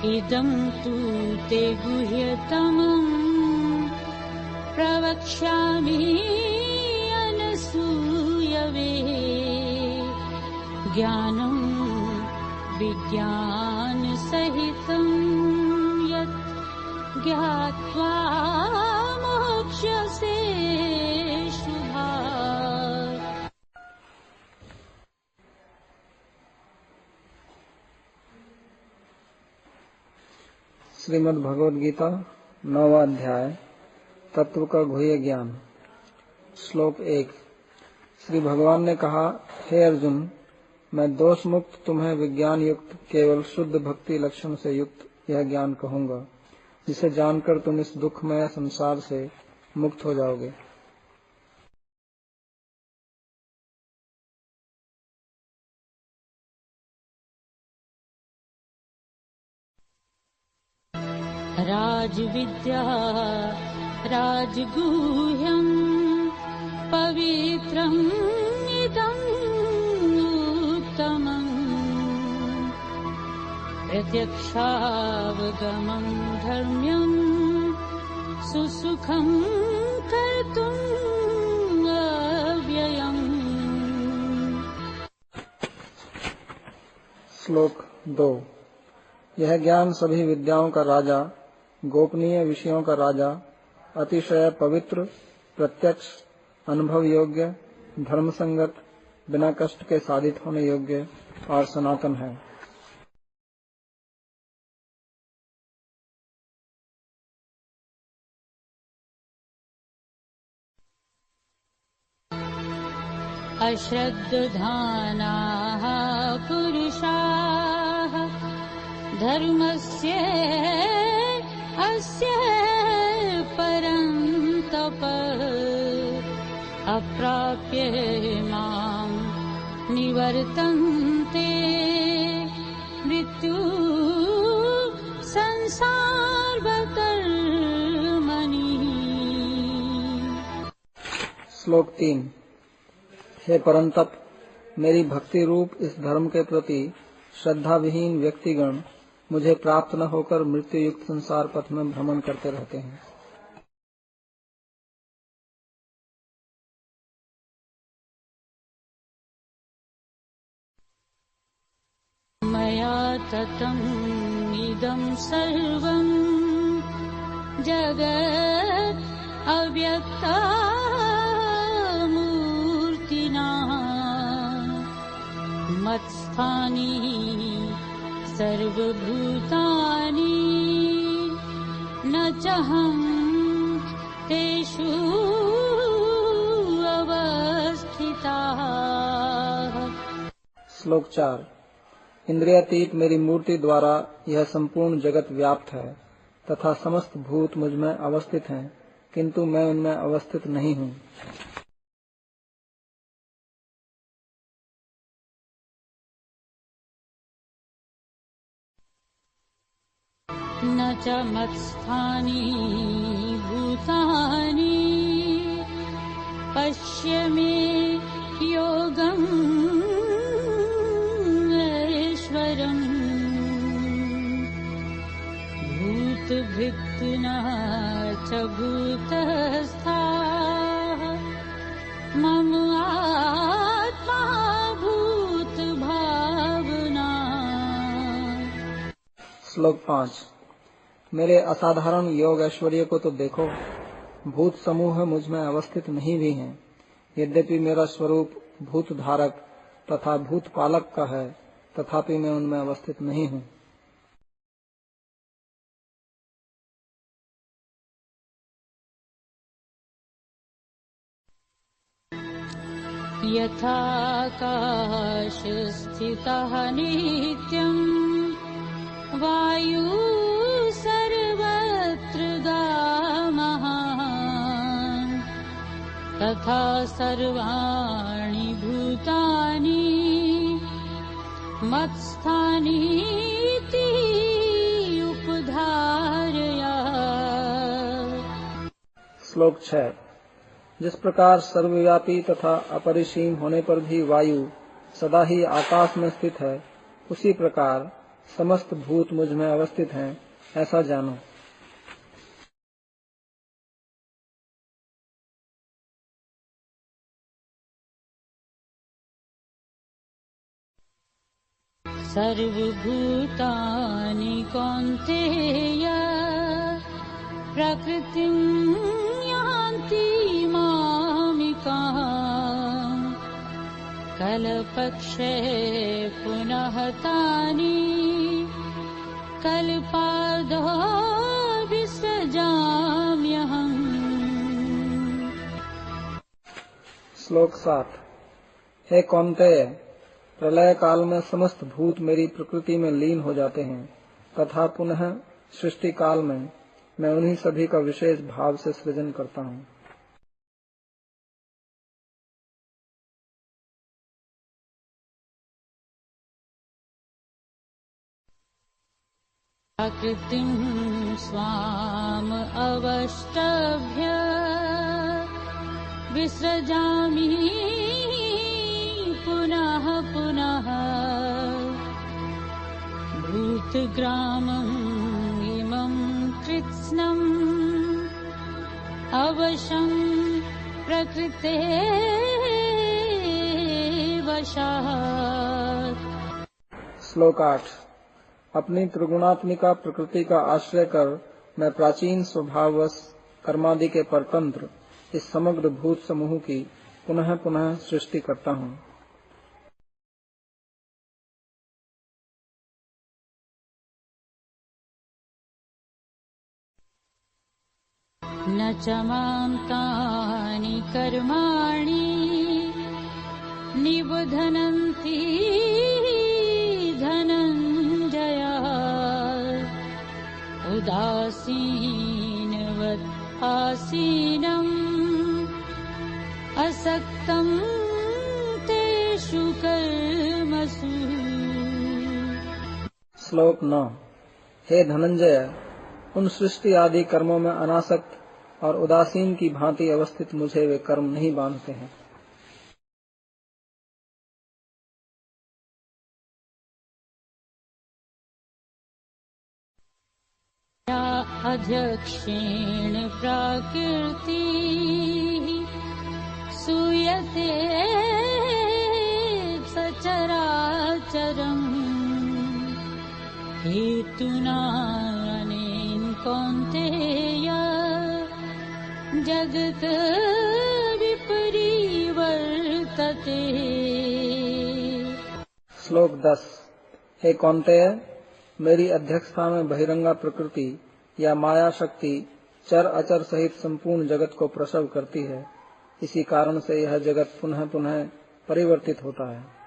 इदं तु ते गुह्यतमं प्रवक्ष्यामि अनसूयवे। ज्ञानं विज्ञानसहितं यत् ज्ञात्वा मोक्ष्यसे शुभात्। श्रीमद् भगवद गीता 9वां अध्याय तत्व का गुह्य ज्ञान। श्लोक 1। श्री भगवान ने कहा, हे अर्जुन, मैं दोष मुक्त तुम्हें विज्ञान युक्त केवल शुद्ध भक्ति लक्षण से युक्त यह ज्ञान कहूंगा, जिसे जानकर तुम इस दुखमय संसार से मुक्त हो जाओगे। राजविद्या राजगुह्यम् पवित्रम् इदम् उत्तमम् प्रत्यक्षावगमम् धर्म्यम् सुसुखम् कर्तुम् अव्ययम्। श्लोक 2। यह ज्ञान सभी विद्याओं का राजा, गोपनीय विषयों का राजा, अतिशय पवित्र, प्रत्यक्ष, अनुभव योग्य, धर्म संगत, बिना कष्ट के साधित होने योग्य और सनातन है। अश्रद्धानाः पुरुषाः धर्मस्य अस्य परन्तप अप्राप्य मां निवर्तन्ते मृत्यु संसारकर्मणि। श्लोक 3। हे परंतप, मेरी भक्ति रूप इस धर्म के प्रति श्रद्धा विहीन व्यक्तिगण मुझे प्राप्त न होकर मृत्यु युक्त संसार पथ में भ्रमण करते रहते हैं। मया ततम् इदं सर्वं जगत् अव्यक्तमूर्तिना मत्स्थानि सर्वभूतानि न चाहं तेषु अवस्थिताः। श्लोक 4। इंद्रियातीत मेरी मूर्ति द्वारा यह संपूर्ण जगत व्याप्त है तथा समस्त भूत मुझ में अवस्थित हैं, किंतु मैं उनमें अवस्थित नहीं हूँ। न च मत्स्थानि भूतानि पश्य मे योगम् ऐश्वरम् भूतभृत्तुना च भूतस्थाः मम आत्मा भूतभावना। श्लोक 5। मेरे असाधारण योग ऐश्वर्य को तो देखो, भूत समूह मुझ में अवस्थित नहीं भी हैं। यद्यपि मेरा स्वरूप भूत धारक तथा भूत पालक का है, तथापि मैं उनमें अवस्थित नहीं हूँ। यथाकाश स्थितः नित्यम् वायु सर्वत्र गामः तथा सर्वाणि भूतानि मत्स्थानीति उपधारया। श्लोक 6। जिस प्रकार सर्वव्यापी तथा अपरिसीम होने पर भी वायु सदा ही आकाश में स्थित है, उसी प्रकार समस्त भूत मुझ में अवस्थित हैं, ऐसा जानो। सर्वभूतानि कौन्तेय प्रकृतिं यान्ति मामिकाम् कल्पक्षये पुनः तानि कल्पादौ विसृजाम्यहम्। श्लोक 7। हे कौन्तेय, प्रलय काल में समस्त भूत मेरी प्रकृति में लीन हो जाते हैं तथा पुनः सृष्टि काल में मैं उन्हीं सभी का विशेष भाव से सृजन करता हूँ। प्रकृतिं स्वाम अवष्टभ्य विसृजामि पुनः पुनः भूतग्रामम् इमं कृत्स्नम् अवशं प्रकृतेः वशात्। श्लोक 8। अपनी त्रिगुणात्मिका प्रकृति का आश्रय कर मैं प्राचीन स्वभाववश कर्मादि के परतंत्र इस समग्र भूत समूह की पुनः पुनः सृष्टि करता हूँ। न च मां तानि कर्माणि निबध्नन्ति धनञ्जय उदासीनवत् आसीनम् असक्तं तेषु कर्मसु। श्लोक 9। हे धनंजय, उन सृष्टि आदि कर्मों में अनासक्त और उदासीन की भांति अवस्थित मुझे वे कर्म नहीं बांधते हैं। अध्यक्षेण प्रकृति सूयते सचराचरम् हेतुनानेन कौन्तेय जगत् विपरिवर्तते। श्लोक 10। हे कौन्तेय, मेरी अध्यक्षता में बहिरंगा प्रकृति या माया शक्ति चर अचर सहित संपूर्ण जगत को प्रसव करती है। इसी कारण से यह जगत पुनः पुनः परिवर्तित होता है।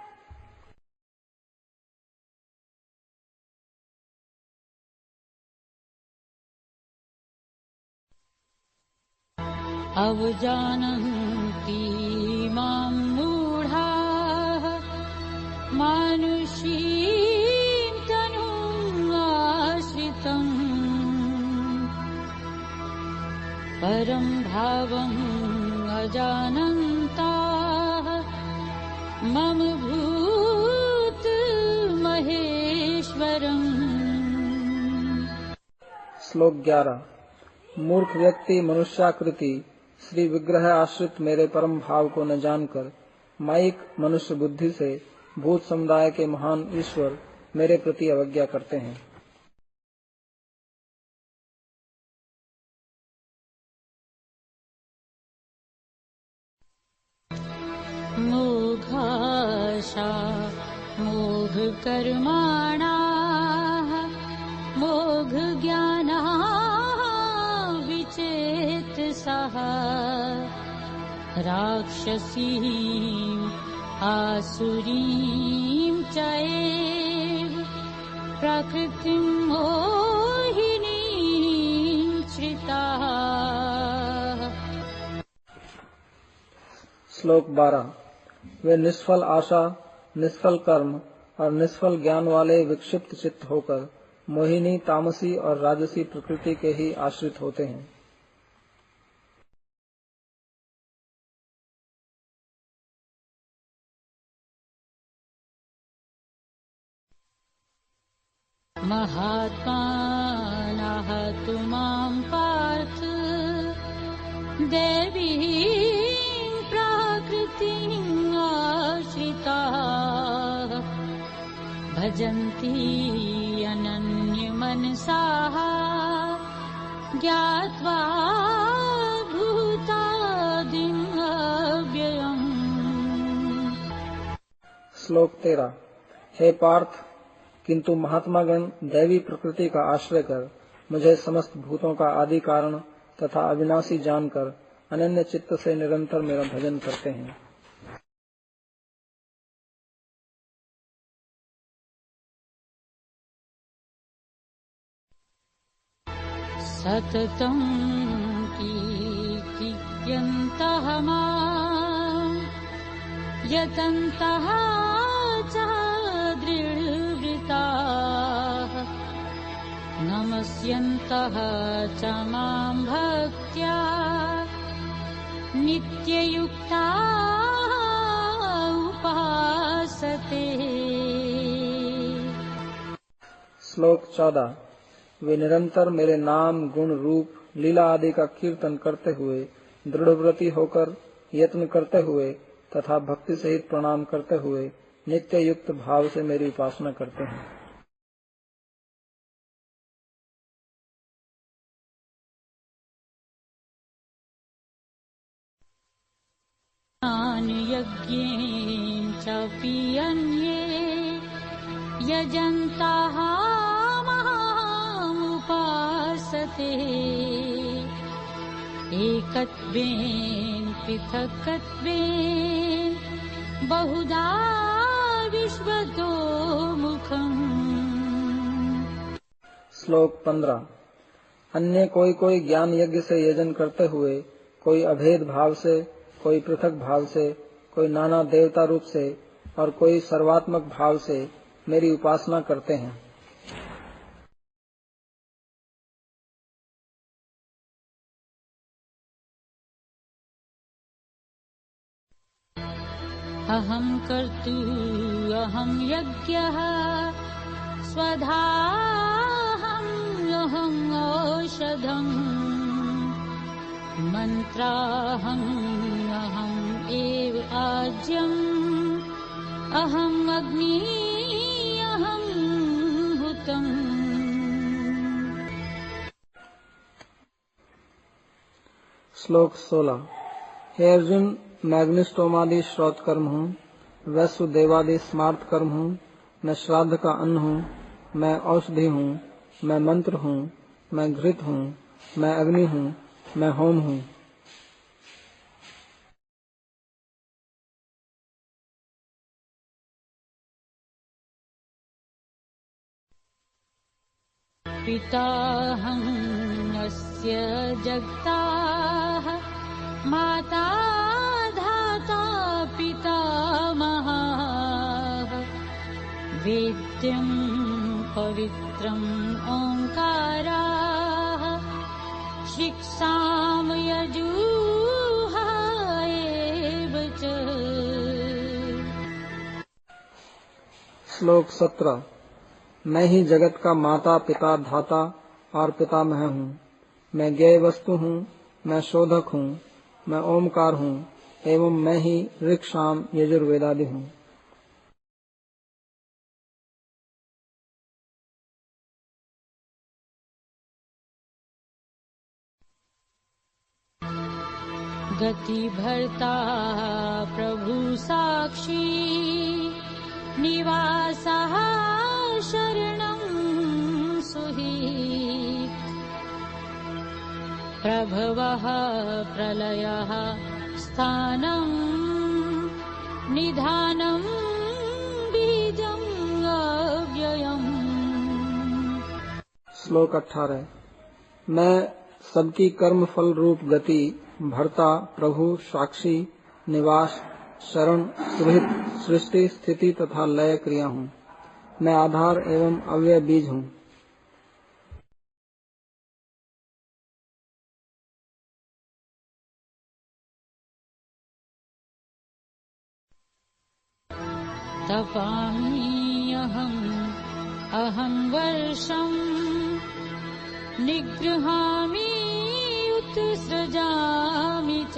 अवजानन्ति मां मूढाः मानुषीं तनुम् आश्रितम् परं भावम् अजानन्ताः मम भूत महेश्वरम्। श्लोक 11। मूर्ख व्यक्ति मनुष्याकृति श्री विग्रह आश्रित मेरे परम भाव को न जानकर माइक मनुष्य बुद्धि से भूत समुदाय के महान ईश्वर मेरे प्रति अवज्ञा करते हैं। मोघाशा मोघकर्माणाः मोघज्ञानाः विचेतसः राक्षसीम् आसुरीं चैव प्रकृतिं मोहिनीं श्रिताः। श्लोक 12। वे निष्फल आशा, निष्फल कर्म और निष्फल ज्ञान वाले विक्षिप्त चित्त होकर मोहिनी, तामसी और राजसी प्रकृति के ही आश्रित होते हैं। महात्मानः तु मां पार्थ देवीं प्रकृतिम् आश्रिताः भजन्ति अनन्यमनसाः ज्ञात्वा भूतादिम् अव्ययम्। श्लोक 13। हे पार्थ, किंतु महात्मागण दैवी प्रकृति का आश्रय कर मुझे समस्त भूतों का आदि कारण तथा अविनाशी जानकर अनन्य चित्त से निरंतर मेरा भजन करते हैं। सततं कीर्तयन्तः मां यतन्तः च दृढव्रताः नमस्यन्तः च मां भक्त्या नित्ययुक्ता उपासते। श्लोक 14। वे निरंतर मेरे नाम गुण रूप लीला आदि का कीर्तन करते हुए दृढ़व्रती होकर यत्न करते हुए तथा भक्ति सहित प्रणाम करते हुए नित्य युक्त भाव से मेरी उपासना करते हैं। यज्ञेन च अन्ये यजन्तः मामुपासते एकत्वेन पृथक्त्वेन बहुधा विश्वतो मुखम्। श्लोक 15। अन्य कोई ज्ञान यज्ञ से यजन करते हुए, कोई अभेद भाव से, कोई पृथक भाव से, कोई नाना देवता रूप से और कोई सर्वात्मक भाव से मेरी उपासना करते हैं। अहं कर्तु अहं यज्ञः स्वधाहं औषधम् मन्त्राहं अहम् एव आज्यम् अहम् अग्नि अहम् हुतम्। श्लोक 16। हे अर्जुन, मैं अग्निष्टोमादि श्रौत कर्म हूँ, वैश्व देवादि स्मार्त कर्म हूँ, मैं श्राद्ध का अन्न हूँ, मैं औषधि हूँ, मैं मंत्र हूँ, मैं घृत हूँ, मैं अग्नि हूँ, मैं होम हूँ। पिताहं अस्य जगताः माता धाता पितामहः वेद्यं पवित्रम् ओंकाराः शिक्षाम यजुः एव च। श्लोक 17। मैं ही जगत का माता पिता धाता और पितामह हूँ। मैं ज्ञेय वस्तु हूँ, मैं शोधक हूँ, मैं ओमकार हूँ एवं मैं ही ऋक् साम यजुर्वेदादि हूँ। गति भर्ता प्रभु साक्षी निवासः शरणं सुहीत् प्रभवः प्रलयः स्थानं निधानं बीजम् अव्ययम्। श्लोक 18। मैं सबकी कर्म फल रूप गति, भर्ता, प्रभु, साक्षी, निवास, शरण, सुहित, सृष्टि, स्थिति तथा लय क्रिया हूँ। मैं आधार एवं अव्यय बीज हूँ। तपामि अहं अहं वर्षं निगृहामि उत्सृजामि च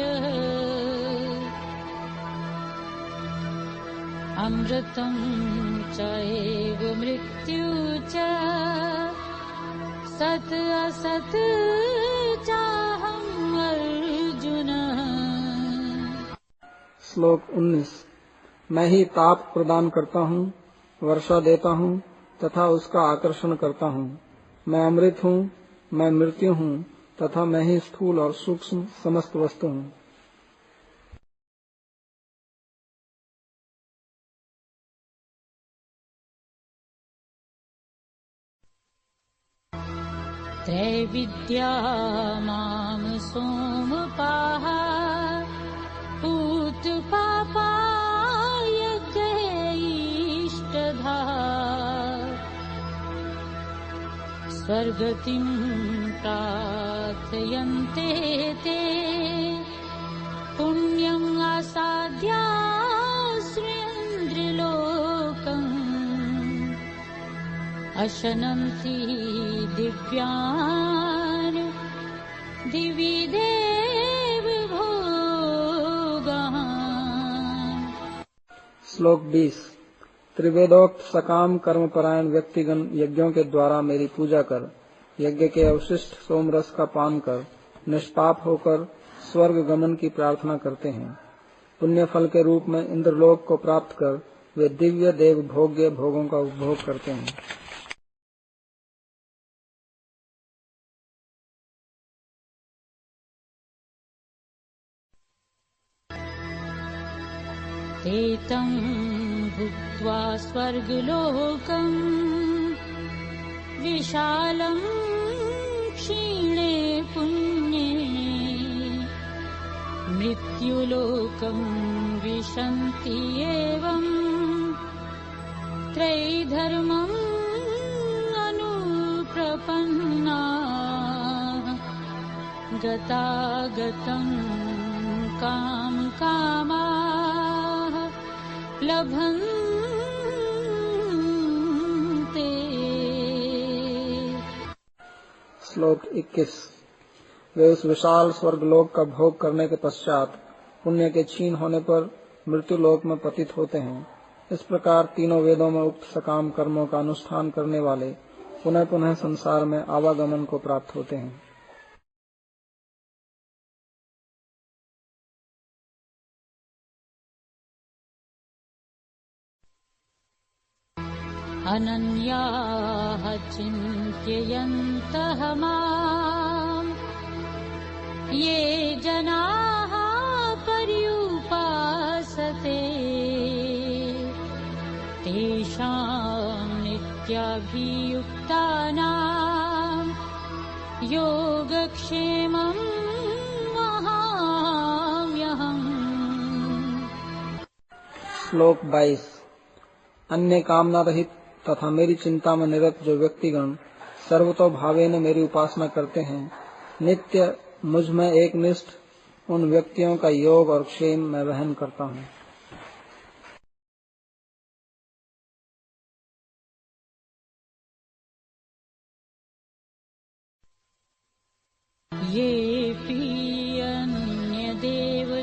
अमृतं चैव मृत्यु च सत् असत् चाहं अर्जुन। श्लोक 19। मैं ही ताप प्रदान करता हूँ, वर्षा देता हूँ तथा उसका आकर्षण करता हूँ। मैं अमृत हूँ, मैं मृत्यु हूँ तथा मैं ही स्थूल और सूक्ष्म समस्त वस्तु हूँ। त्रैविद्या माम सोमपाः पूतपापाय इष्टधा स्वर्गतिं प्रार्थयन्ते ते पुण्यं आसाद्या श्रेन्द्रलोकम् अशनन्ति दिव्यान् दिवि देव भोगान्। श्लोक 20। त्रिवेदोक्त सकाम कर्म परायण व्यक्तिगण यज्ञों के द्वारा मेरी पूजा कर, यज्ञ के अवशिष्ट सोमरस का पान कर, निष्पाप होकर स्वर्ग गमन की प्रार्थना करते हैं। पुण्य फल के रूप में इंद्रलोक को प्राप्त कर वे दिव्य देव भोग्य भोगों का उपभोग करते हैं। एतं भुक्त्वा स्वर्गलोकं विशालं क्षीणे पुण्ये मृत्युलोकं विशन्ति एवं त्रैधर्मम् अनुप्रपन्नाः गतागतं काम कामाः लभन्ते। श्लोक 21। वे उस विशाल स्वर्गलोक का भोग करने के पश्चात पुण्य के क्षीण होने पर मृत्युलोक में पतित होते हैं। इस प्रकार तीनों वेदों में उक्त सकाम कर्मों का अनुष्ठान करने वाले पुनः पुनः संसार में आवागमन को प्राप्त होते हैं। अनन्याः चिन्तयन्तः माम् ये जनाः पर्युपासते तेषां नित्याभियुक्तानां योगक्षेमं वहाम्यहम्। श्लोक 22। अन्य कामना रहित तथा मेरी चिंता में निरत जो व्यक्तिगण सर्वतो भावेन मेरी उपासना करते हैं, नित्य मुझ में एक निष्ठ उन व्यक्तियों का योग और क्षेम मैं वहन करता हूँ। येऽपि अन्यदेवताः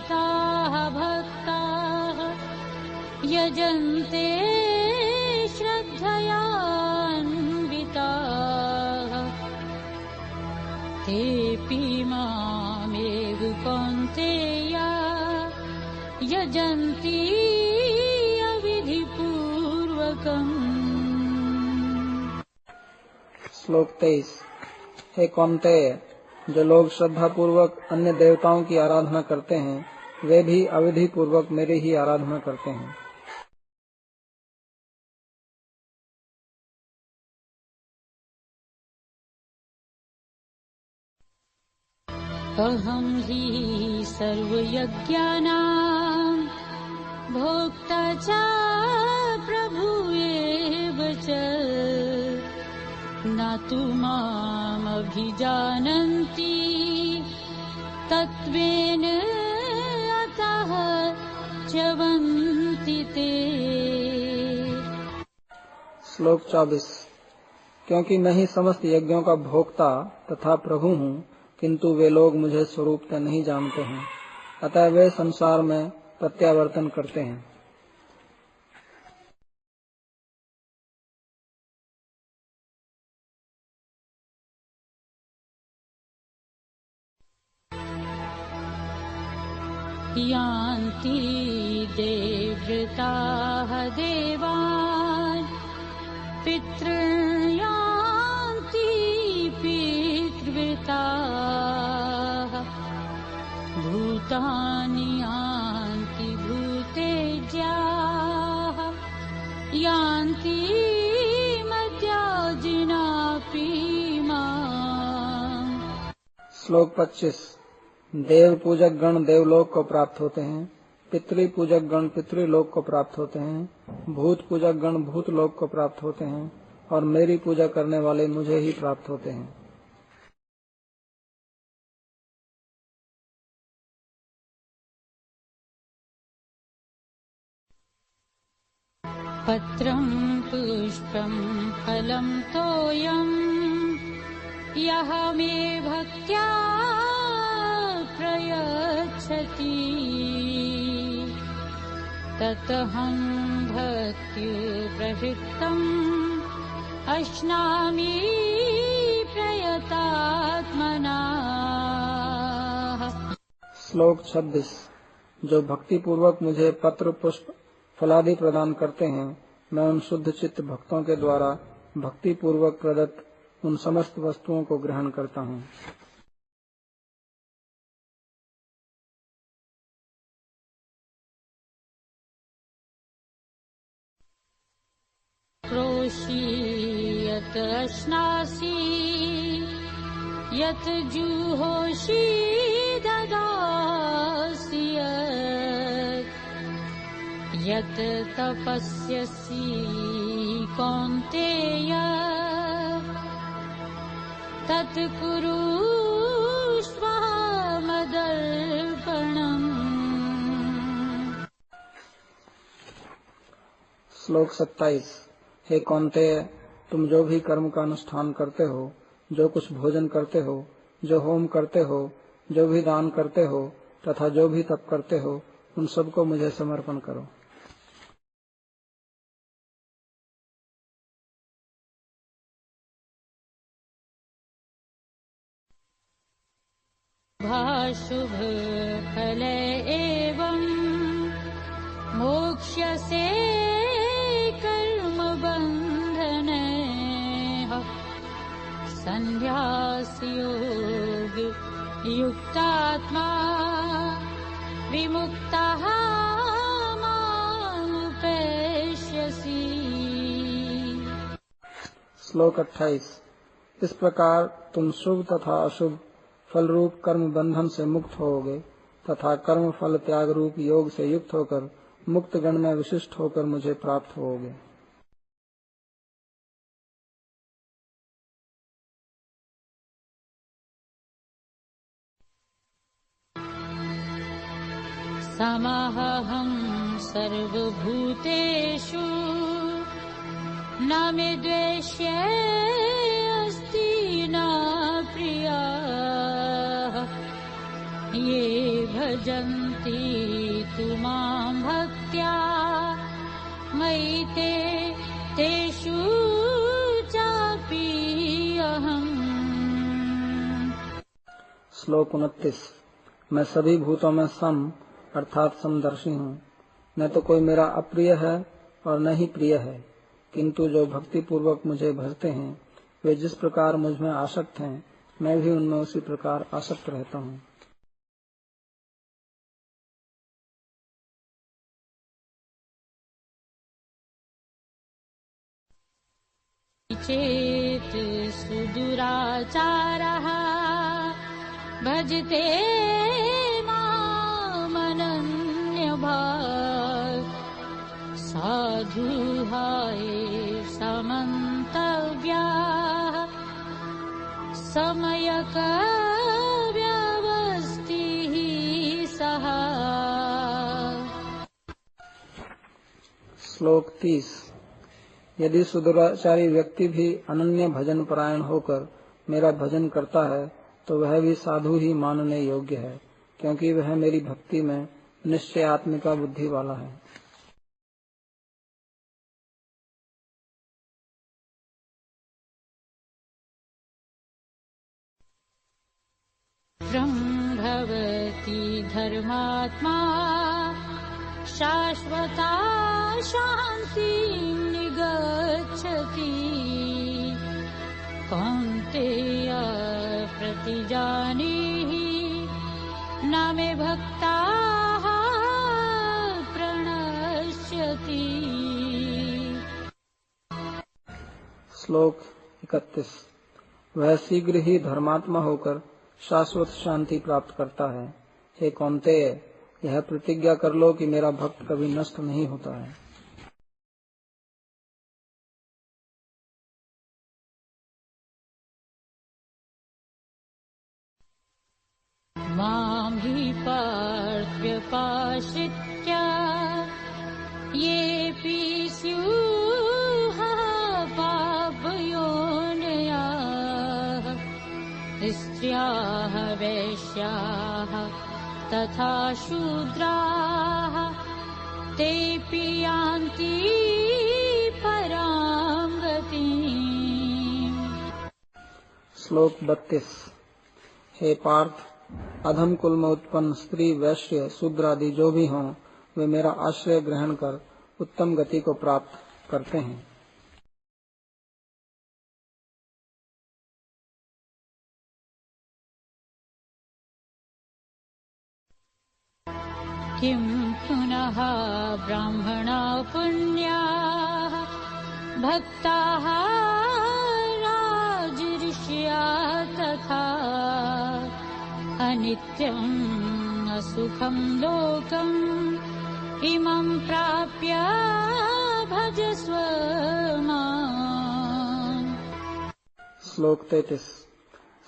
भक्ताः यजन्ते श्रद्धयान्विताः तेऽपि मामेव कौन्तेय यजन्ति अविधिपूर्वकम्। श्लोक 23। हे कौन्तेय, जो लोग श्रद्धा पूर्वक अन्य देवताओं की आराधना करते हैं वे भी अविधि पूर्वक मेरी ही आराधना करते हैं। अहं हि सर्वयज्ञानां भोक्ता च प्रभु एव च न तु मामभिजानन्ति तत्त्वेन अतः च्यवन्ति ते। श्लोक 24। क्योंकि मैं ही समस्त यज्ञों का भोक्ता तथा प्रभु हूँ, किंतु वे लोग मुझे स्वरूपतः नहीं जानते हैं, अतः वे संसार में प्रत्यावर्तन करते हैं। यान्ति देवृताः देवान् पितॄन् यान्ति पितृव्रताः भूतानि यान्ति भूतेज्याः यान्ति मद्याजिनापि माम्। श्लोक 25। देव पूजक गण देवलोक को प्राप्त होते हैं, पितृ पूजक गण पितृलोक को प्राप्त होते हैं, भूत पूजक गण भूतलोक को प्राप्त होते हैं, और मेरी पूजा करने वाले मुझे ही प्राप्त होते हैं। पत्रं पुष्पं फलं तोयं यः मे भक्त्या प्रयच्छति ततहं भक्त्युपहृतम् अश्नामि प्रयतात्मना। श्लोक 26। जो भक्ति पूर्वक मुझे पत्र पुष्प फलादि प्रदान करते हैं, मैं उन शुद्ध चित्त भक्तों के द्वारा भक्ति पूर्वक प्रदत्त उन समस्त वस्तुओं को ग्रहण करता हूँ। क्रोशीयत अश्नासि यत जुहोषि ददासि यत तपस्यसि कौन्तेय तत् कुरुष्व मदर्पणम्। श्लोक 27। हे कौन्तेय, तुम जो भी कर्म का अनुष्ठान करते हो, जो कुछ भोजन करते हो, जो होम करते हो, जो भी दान करते हो तथा जो भी तप करते हो, उन सबको मुझे समर्पण करो। शुभ फल एवं मोक्ष्यसे कर्म बंधने संन्यासयोग युक्तात्मा विमुक्तः मानुपेष्यसि। श्लोक 28। इस प्रकार तुम शुभ तथा अशुभ फल रूप कर्म बंधन से मुक्त होोगे तथा कर्म फल त्याग रूप योग से युक्त होकर मुक्त गण में विशिष्ट होकर मुझे प्राप्त होोगे। समहं सर्वभूतेषु न मे द्वेष्यस्ति न प्रियः ये भजन्ति तु मां भक्त्या मयि तेषु चापि अहम्। श्लोक 29। मैं सभी भूतों में सम अर्थात समदर्शी हूँ, न तो कोई मेरा अप्रिय है और न ही प्रिय है, किंतु जो भक्ति पूर्वक मुझे भजते हैं वे जिस प्रकार मुझ में आसक्त हैं, मैं भी उनमें उसी प्रकार आसक्त रहता हूँ। चेत सुदुराचारः भजते मामनन्यभाक् साधुहाय समन्तव्याः समयक व्यवस्थिः सः। श्लोक 30। यदि सुदुराचारी व्यक्ति भी अनन्य भजन परायण होकर मेरा भजन करता है तो वह भी साधु ही मानने योग्य है, क्योंकि वह मेरी भक्ति में निश्चय आत्मिका बुद्धि वाला है। ब्रह्मभवति धर्मात्मा शाश्वता शान्तिं निगच्छति कौन्तेय प्रतिजानीहि न मे भक्ताः प्रणश्यति। श्लोक 31। वह शीघ्र ही धर्मात्मा होकर शाश्वत शांति प्राप्त करता है। हे कौन्तेय, यह प्रतिज्ञा कर लो कि मेरा भक्त कभी नष्ट नहीं होता है। मां हि पार्थ्यपाश्रित्य येऽपि स्युः पापयोनयः स्त्रियः वैश्याः तथा शूद्राः तेऽपि यान्ति परां गतिम्। श्लोक 32। हे पार्थ, अधम कुल में उत्पन्न स्त्री, वैश्य, शूद्र आदि जो भी हों, वे मेरा आश्रय ग्रहण कर उत्तम गति को प्राप्त करते हैं। किं पुनः ब्राह्मणा पुण्याः भक्ताः राजऋषया तथा अनित्यम् असुखं लोकम् इमं प्राप्य भजस्व माम्। श्लोक 33।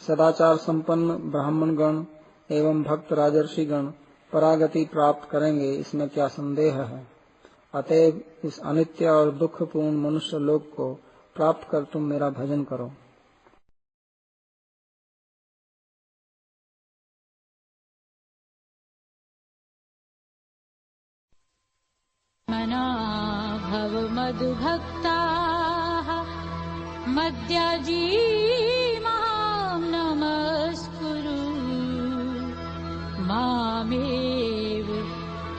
सदाचार संपन्न ब्राह्मण गण एवं भक्त राजर्षि गण परागति प्राप्त करेंगे, इसमें क्या संदेह है। अतएव इस अनित्य और दुखपूर्ण मनुष्य लोक को प्राप्त कर तुम मेरा भजन करो। मना भव मधुभक्ताः मद्याजी मां नमस्कुरु मामेव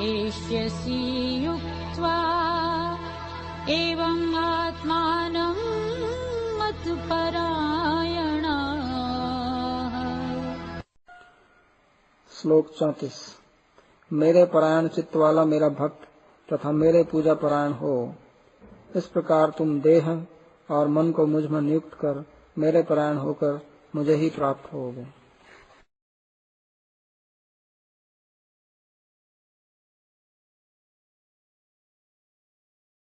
एष्यसि युक्त्वा एवं आत्मानं मत्परायणाः। श्लोक 34। मेरे परायण चित्त वाला मेरा भक्त तथा मेरे पूजा परायण हो, इस प्रकार तुम देह और मन को मुझ में नियुक्त कर मेरे परायण होकर मुझे ही प्राप्त होगे।